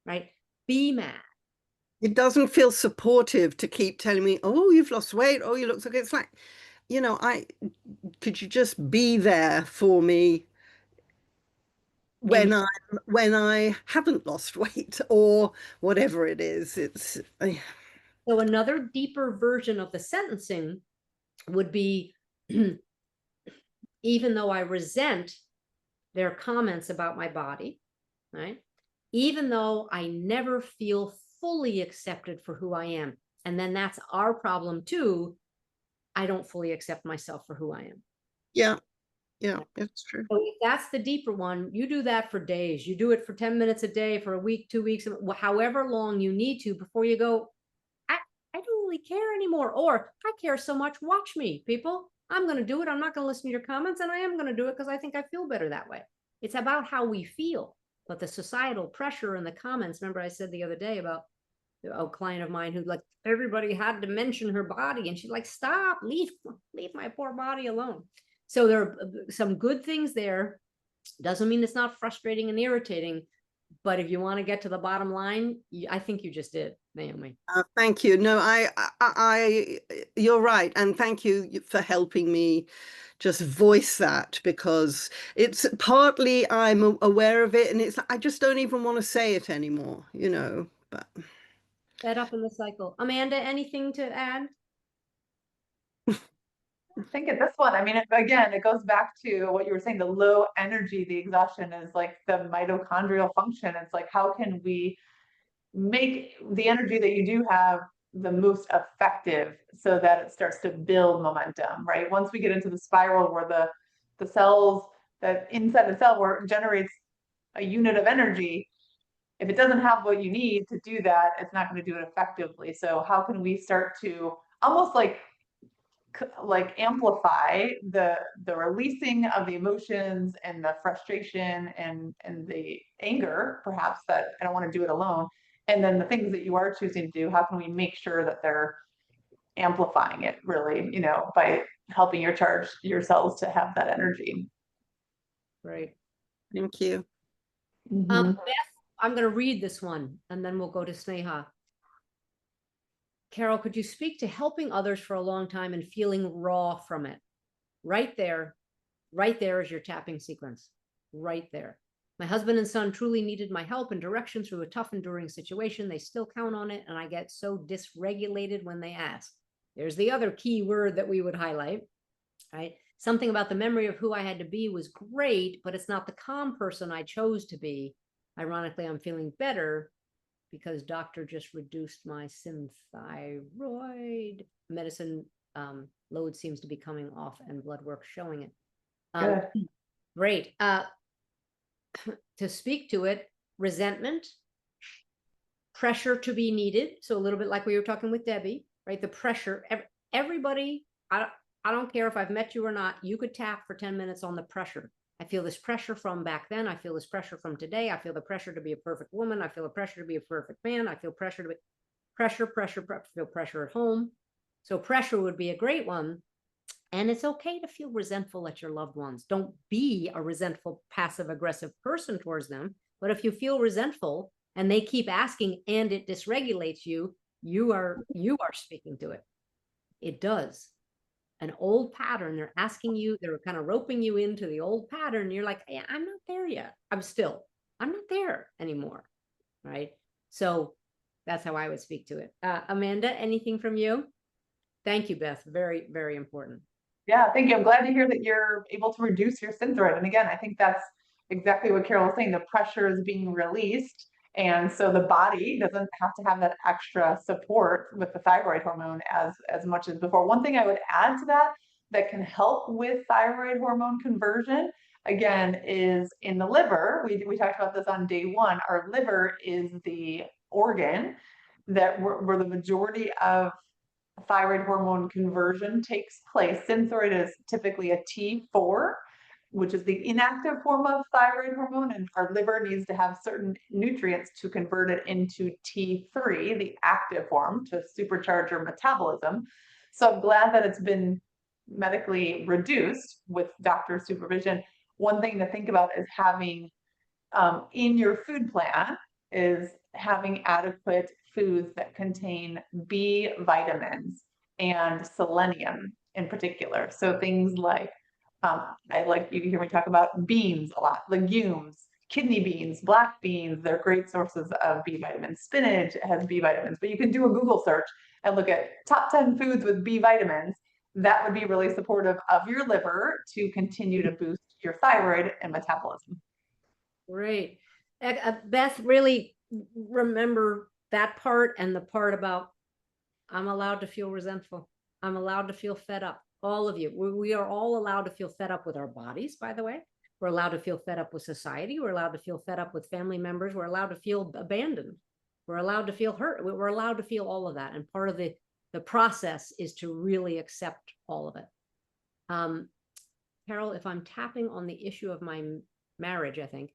Right? Be mad. It doesn't feel supportive to keep telling me, oh, you've lost weight. Oh, you look so good. It's like, could you just be there for me when I haven't lost weight, or whatever it is? So another deeper version of the sentencing would be, even though I resent their comments about my body, right? Even though I never feel fully accepted for who I am. And then that's our problem too. I don't fully accept myself for who I am. Yeah, it's true. So if that's the deeper one, you do that for days. You do it for 10 minutes a day, for a week, 2 weeks, however long you need to, before you go, I don't really care anymore. Or I care so much, watch me, people. I'm going to do it. I'm not going to listen to your comments, and I am going to do it because I think I feel better that way. It's about how we feel. But the societal pressure and the comments, remember I said the other day about a client of mine who, like, everybody had to mention her body, and she's like, stop, leave my poor body alone. So there are some good things there. Doesn't mean it's not frustrating and irritating, but if you want to get to the bottom line, I think you just did, Naomi. Thank you. No, you're right. And thank you for helping me just voice that, because it's partly I'm aware of it, and I just don't even want to say it anymore, but. Fed up in the cycle. Amanda, anything to add? I think at this one, I mean, again, it goes back to what you were saying, the low energy, the exhaustion is like the mitochondrial function. It's like, how can we make the energy that you do have the most effective so that it starts to build momentum, right? Once we get into the spiral where the cells, that inside the cell where it generates a unit of energy. If it doesn't have what you need to do that, it's not going to do it effectively. So how can we start to almost like amplify the releasing of the emotions and the frustration and the anger, perhaps, that I don't want to do it alone, and then the things that you are choosing to do, how can we make sure that they're amplifying it, really, by helping your cells to have that energy. Right. Thank you. Beth, I'm going to read this one and then we'll go to Sneha. Carol, could you speak to helping others for a long time and feeling raw from it? Right there is your tapping sequence. Right there. My husband and son truly needed my help and direction through a tough, enduring situation. They still count on it, and I get so dysregulated when they ask. There's the other key word that we would highlight, right? Something about the memory of who I had to be was great, but it's not the calm person I chose to be. Ironically, I'm feeling better because doctor just reduced my thyroid. Medicine load seems to be coming off and blood work showing it. Great. To speak to it, resentment, pressure to be needed. So a little bit like we were talking with Debbie, right? The pressure, everybody, I don't care if I've met you or not, you could tap for 10 minutes on the pressure. I feel this pressure from back then. I feel this pressure from today. I feel the pressure to be a perfect woman. I feel the pressure to be a perfect man. I feel pressure to be pressure, feel pressure at home. So pressure would be a great one. And it's okay to feel resentful at your loved ones. Don't be a resentful, passive aggressive person towards them. But if you feel resentful and they keep asking and it dysregulates you, you are speaking to it. It does. An old pattern, they're asking you, they're kind of roping you into the old pattern. You're like, yeah, I'm not there yet. I'm not there anymore. Right. So that's how I would speak to it. Amanda, anything from you? Thank you, Beth. Very, very important. Yeah, thank you. I'm glad to hear that you're able to reduce your synthroid. And again, I think that's exactly what Carol was saying. The pressure is being released. And so the body doesn't have to have that extra support with the thyroid hormone as much as before. One thing I would add to that can help with thyroid hormone conversion, again, is in the liver. We talked about this on day one. Our liver is the organ that where the majority of thyroid hormone conversion takes place. Synthroid is typically a T4, which is the inactive form of thyroid hormone, and our liver needs to have certain nutrients to convert it into T3, the active form, to supercharge your metabolism. So I'm glad that it's been medically reduced with doctor supervision. One thing to think about is having in your food plan is having adequate foods that contain B vitamins and selenium in particular. So things like, I like you hear me talk about beans a lot, legumes, kidney beans, black beans, they're great sources of B vitamins. Spinach has B vitamins, but you can do a Google search and look at top 10 foods with B vitamins. That would be really supportive of your liver to continue to boost your thyroid and metabolism. Great. Beth, really remember that part and the part about I'm allowed to feel resentful. I'm allowed to feel fed up. All of you. We are all allowed to feel fed up with our bodies, by the way. We're allowed to feel fed up with society. We're allowed to feel fed up with family members. We're allowed to feel abandoned. We're allowed to feel hurt. We're allowed to feel all of that. And part of the process is to really accept all of it. Carol, if I'm tapping on the issue of my marriage, I think,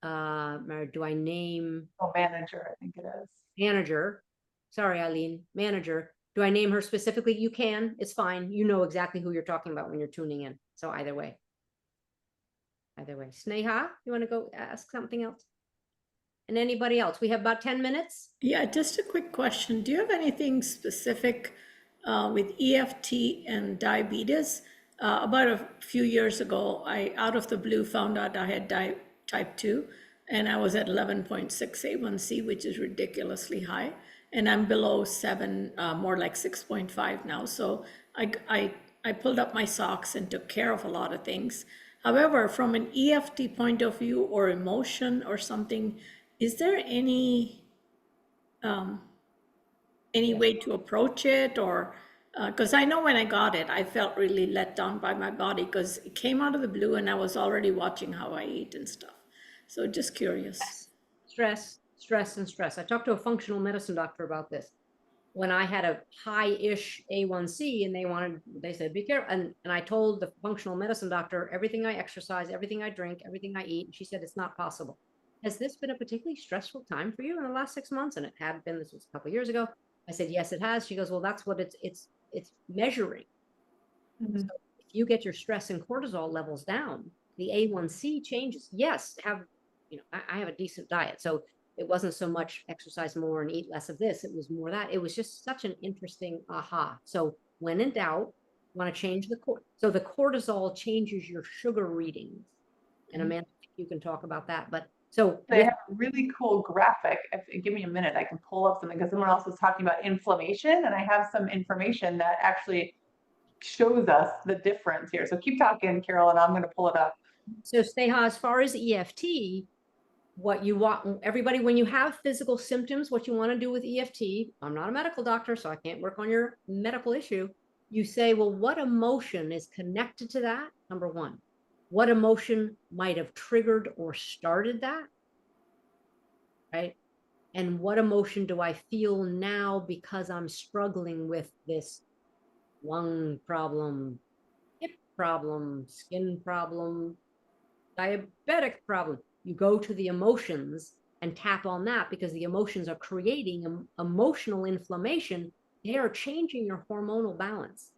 do I name manager? I think it is manager. Sorry, Eileen, manager. Do I name her specifically? You can. It's fine. You know exactly who you're talking about when you're tuning in. So either way. Sneha, you want to go ask something else? And anybody else? We have about 10 minutes. Yeah, just a quick question. Do you have anything specific with EFT and diabetes? About a few years ago, I out of the blue found out I had type 2, and I was at 11.6 A1C, which is ridiculously high. And I'm below 7, more like 6.5 now. So I pulled up my socks and took care of a lot of things. However, from an EFT point of view or emotion or something, is there any way to approach it, or Because I know when I got it, I felt really let down by my body because it came out of the blue and I was already watching how I eat and stuff. So just curious. Stress, stress. I talked to a functional medicine doctor about this. When I had a high-ish A1C and they said, be careful. And I told the functional medicine doctor, everything I exercise, everything I drink, everything I eat. And she said, it's not possible. Has this been a particularly stressful time for you in the last 6 months? And it had been. This was a couple of years ago. I said, yes, it has. She goes, well, that's what it's measuring. Mhm. So if you get your stress and cortisol levels down, the A1C changes. Yes, I have a decent diet. So it wasn't so much exercise more and eat less of this. It was more that. It was just such an interesting aha. So when in doubt, want to change so the cortisol changes your sugar readings. And Amanda, you can talk about that. But so They have a really cool graphic. Give me a minute, I can pull up something because someone else was talking about inflammation, and I have some information that actually shows us the difference here. So keep talking, Carol, and I'm going to pull it up. So Sneha, as far as EFT, what you want, everybody, when you have physical symptoms, what you want to do with EFT, I'm not a medical doctor, so I can't work on your medical issue. You say, well, what emotion is connected to that? Number one, what emotion might have triggered or started that? Right? And what emotion do I feel now because I'm struggling with this lung problem, hip problem, skin problem, diabetic problem? You go to the emotions and tap on that because the emotions are creating emotional inflammation. They are changing your hormonal balance.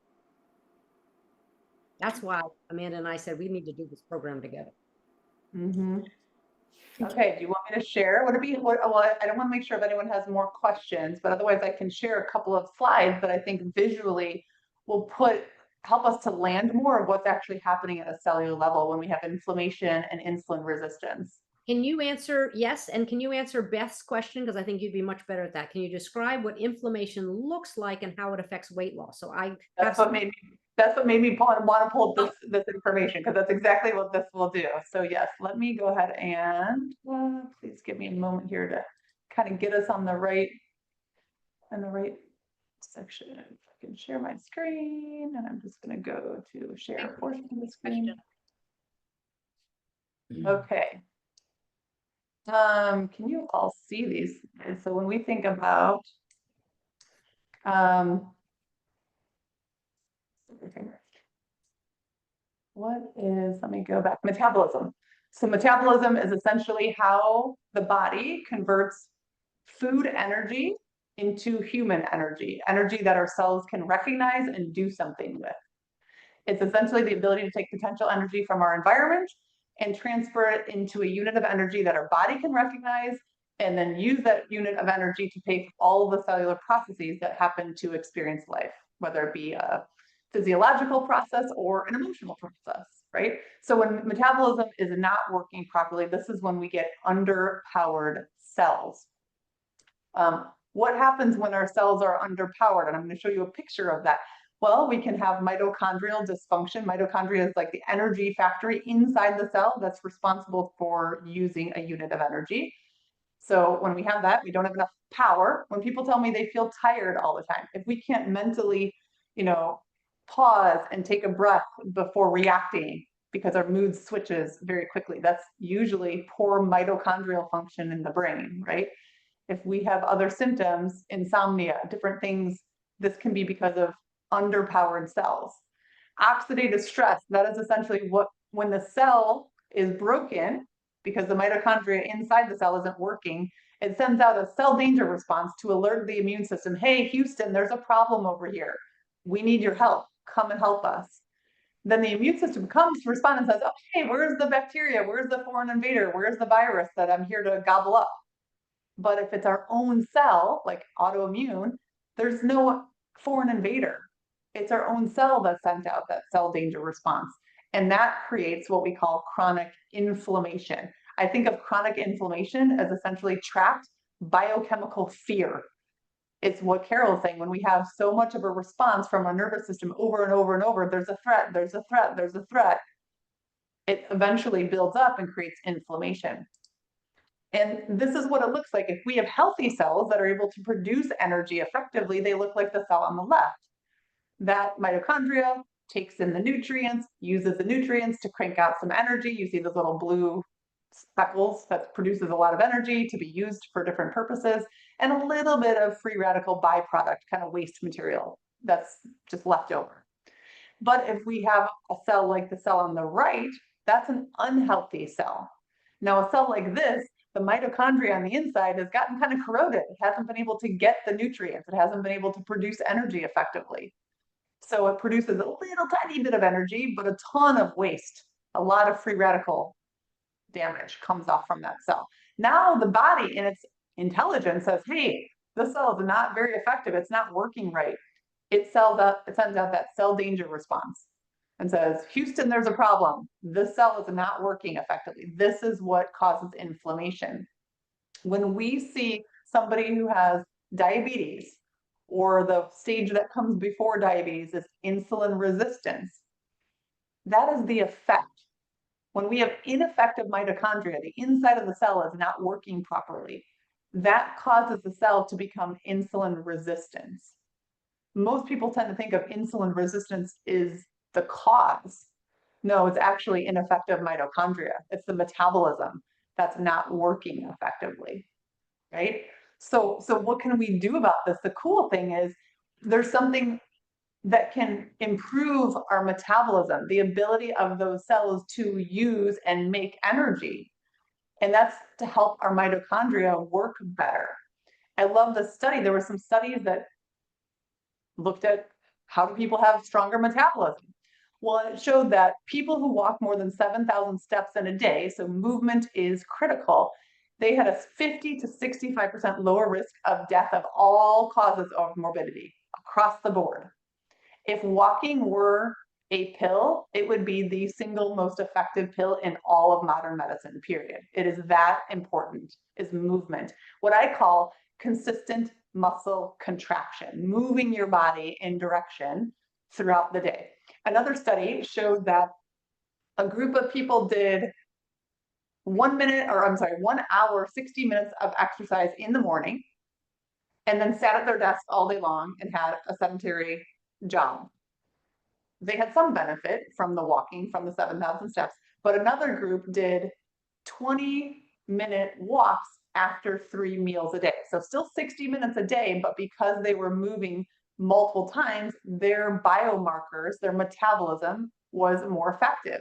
That's why Amanda and I said we need to do this program together. Mm-hmm. Okay, do you want me to share? Would it be, well, I don't want to make sure if anyone has more questions, but otherwise I can share a couple of slides that I think visually will help us to land more of what's actually happening at a cellular level when we have inflammation and insulin resistance. Can you answer yes? And can you answer Beth's question? Because I think you'd be much better at that. Can you describe what inflammation looks like and how it affects weight loss? So that's what made me want to pull this information, because that's exactly what this will do. So yes, let me go ahead and please give me a moment here to kind of get us on the right section. If I can share my screen, and I'm just going to go to share a portion of the screen. Okay. Can you all see these? So when we think about let me go back, metabolism. So metabolism is essentially how the body converts food energy into human energy that our cells can recognize and do something with. It's essentially the ability to take potential energy from our environment and transfer it into a unit of energy that our body can recognize, and then use that unit of energy to pay for all of the cellular processes that happen to experience life, whether it be a physiological process or an emotional process, right? So when metabolism is not working properly, this is when we get underpowered cells. What happens when our cells are underpowered? And I'm going to show you a picture of that. Well, we can have mitochondrial dysfunction. Mitochondria is like the energy factory inside the cell that's responsible for using a unit of energy. So when we have that, we don't have enough power. When people tell me they feel tired all the time, if we can't mentally, pause and take a breath before reacting because our mood switches very quickly, that's usually poor mitochondrial function in the brain, right? If we have other symptoms, insomnia, different things, this can be because of underpowered cells. Oxidative stress, that is essentially when the cell is broken because the mitochondria inside the cell isn't working, it sends out a cell danger response to alert the immune system. Hey, Houston, there's a problem over here. We need your help. Come and help us. Then the immune system comes to respond and says, okay, where's the bacteria? Where's the foreign invader? Where's the virus that I'm here to gobble up? But if it's our own cell, like autoimmune, there's no foreign invader. It's our own cell that sent out that cell danger response. And that creates what we call chronic inflammation. I think of chronic inflammation as essentially trapped biochemical fear. It's what Carol is saying. When we have so much of a response from our nervous system over and over and over, there's a threat, there's a threat, there's a threat. It eventually builds up and creates inflammation. And this is what it looks like. If we have healthy cells that are able to produce energy effectively, they look like the cell on the left. That mitochondria takes in the nutrients, uses the nutrients to crank out some energy. You see those little blue speckles that produces a lot of energy to be used for different purposes, and a little bit of free radical byproduct, kind of waste material that's just left over. But if we have a cell like the cell on the right, that's an unhealthy cell. Now, a cell like this, the mitochondria on the inside has gotten kind of corroded. It hasn't been able to get the nutrients. It hasn't been able to produce energy effectively. So it produces a little tiny bit of energy, but a ton of waste. A lot of free radical damage comes off from that cell. Now the body in its intelligence says, hey, this cell is not very effective. It's not working right. It sends out that cell danger response and says, Houston, there's a problem. This cell is not working effectively. This is what causes inflammation. When we see somebody who has diabetes, or the stage that comes before diabetes is insulin resistance, that is the effect. When we have ineffective mitochondria, the inside of the cell is not working properly. That causes the cell to become insulin resistant. Most people tend to think of insulin resistance is the cause. No, it's actually ineffective mitochondria. It's the metabolism that's not working effectively, right? So what can we do about this? The cool thing is there's something that can improve our metabolism, the ability of those cells to use and make energy. And that's to help our mitochondria work better. I love the study. There were some studies that looked at how do people have stronger metabolism. Well, it showed that people who walk more than 7,000 steps in a day, so movement is critical, they had a 50 to 65% lower risk of death of all causes of morbidity across the board. If walking were a pill, it would be the single most effective pill in all of modern medicine, period. It is that important, is movement. What I call consistent muscle contraction, moving your body in direction throughout the day. Another study showed that a group of people did 1 hour, 60 minutes of exercise in the morning, and then sat at their desk all day long and had a sedentary job. They had some benefit from the walking, from the 7,000 steps, but another group did 20-minute walks after 3 meals a day. So still 60 minutes a day, but because they were moving multiple times, their biomarkers, their metabolism was more effective.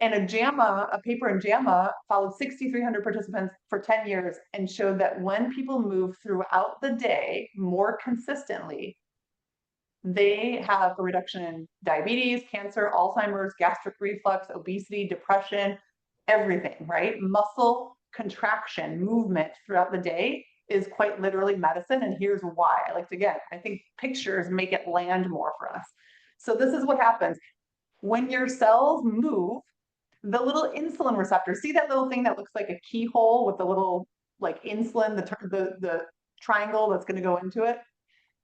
And a paper in JAMA followed 6,300 participants for 10 years and showed that when people move throughout the day more consistently, they have a reduction in diabetes, cancer, Alzheimer's, gastric reflux, obesity, depression, everything, right? Muscle contraction, movement throughout the day is quite literally medicine. And here's why. I think pictures make it land more for us. So this is what happens. When your cells move, the little insulin receptor, see that little thing that looks like a keyhole with the little insulin, the triangle that's going to go into it?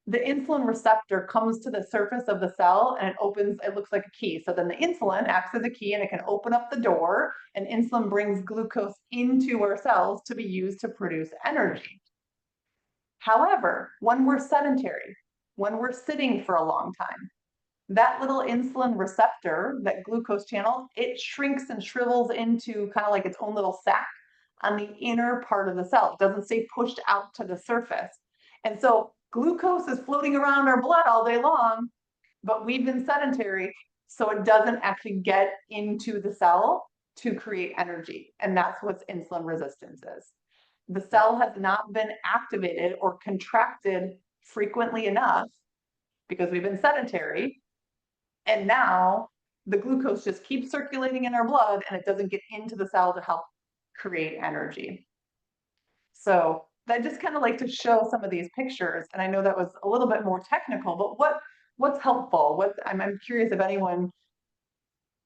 The insulin receptor comes to the surface of the cell and it looks like a key. So then the insulin acts as a key and it can open up the door, and insulin brings glucose into our cells to be used to produce energy. However, when we're sedentary, when we're sitting for a long time, that little insulin receptor, that glucose channel, it shrinks and shrivels into kind of like its own little sac on the inner part of the cell. It doesn't stay pushed out to the surface. And so glucose is floating around our blood all day long, but we've been sedentary, so it doesn't actually get into the cell to create energy. And that's what insulin resistance is. The cell has not been activated or contracted frequently enough because we've been sedentary. And now the glucose just keeps circulating in our blood and it doesn't get into the cell to help create energy. So I just kind of like to show some of these pictures. And I know that was a little bit more technical, but what's helpful? I'm curious if anyone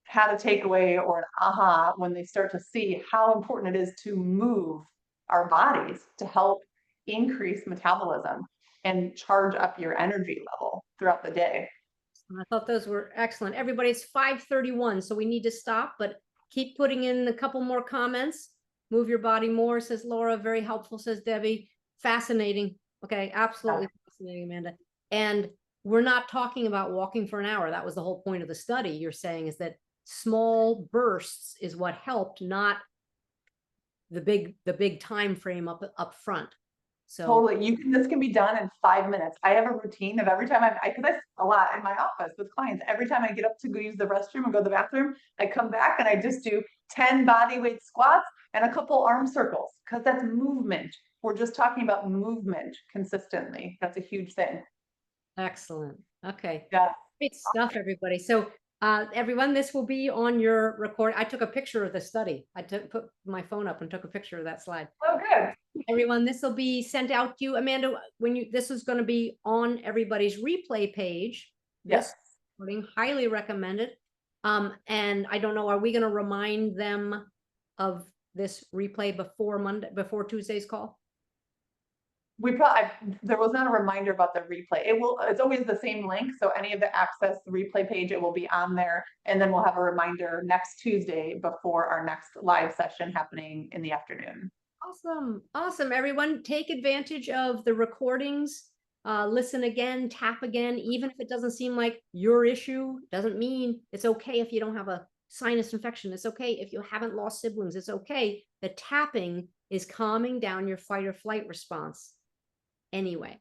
had a takeaway or an aha when they start to see how important it is to move our bodies to help increase metabolism and charge up your energy level throughout the day. I thought those were excellent. Everybody, it's 5:31, so we need to stop, but keep putting in a couple more comments. Move your body more, says Laura. Very helpful, says Debbie. Fascinating. Okay, absolutely fascinating, Amanda. And we're not talking about walking for an hour. That was the whole point of the study. You're saying is that small bursts is what helped, not the big time frame up front. So Totally. This can be done in 5 minutes. I have a routine of every time because I sit a lot in my office with clients. Every time I get up to go use the restroom or go to the bathroom, I come back and I just do 10 body weight squats and a couple arm circles, because that's movement. We're just talking about movement consistently. That's a huge thing. excellent. Okay. Yeah. Great stuff, everybody. So everyone, this will be on your record. I took a picture of the study. I put my phone up and took a picture of that slide. Oh, good. Everyone, this will be sent out to you. Amanda, this is going to be on everybody's replay page. Yes. Recording, highly recommended. And I don't know, are we going to remind them of this replay before Tuesday's call? There was not a reminder about the replay. It's always the same link. So any of the access the replay page, it will be on there. And then we'll have a reminder next Tuesday before our next live session happening in the afternoon. Awesome. Awesome. Everyone, take advantage of the recordings. Listen again, tap again, even if it doesn't seem like your issue. Doesn't mean it's okay if you don't have a sinus infection. It's okay if you haven't lost siblings. It's okay. The tapping is calming down your fight or flight response anyway.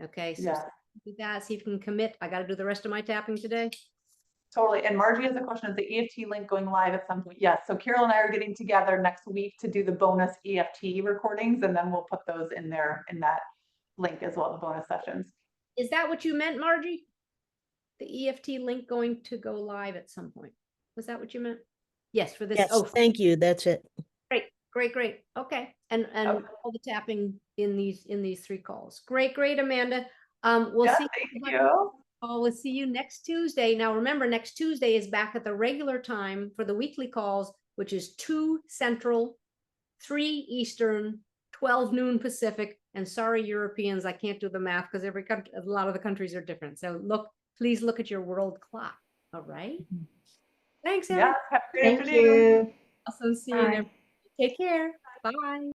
Okay, so Yeah. do that, see if you can commit. I got to do the rest of my tapping today. Totally. And Margie has a question. Is the EFT link going live at some point? Yes. So Carol and I are getting together next week to do the bonus EFT recordings, and then we'll put those in there in that link as well, the bonus sessions. Is that what you meant, Margie? The EFT link going to go live at some point? Was that what you meant? Yes, for this. Yes, Oh, thank you. That's it. great. Okay. And Okay. all the tapping in these 3 calls. Great, Amanda. We'll Yeah, see. thank you. We'll see you next Tuesday. Now, remember, next Tuesday is back at the regular time for the weekly calls, which is 2 Central, 3 Eastern, 12 noon Pacific. And sorry, Europeans, I can't do the math because every country, a lot of the countries are different. So please look at your world clock. All right. Thanks, Yeah. everyone. Have a great Thank afternoon. you. Awesome seeing Bye. everyone. Take care. Bye.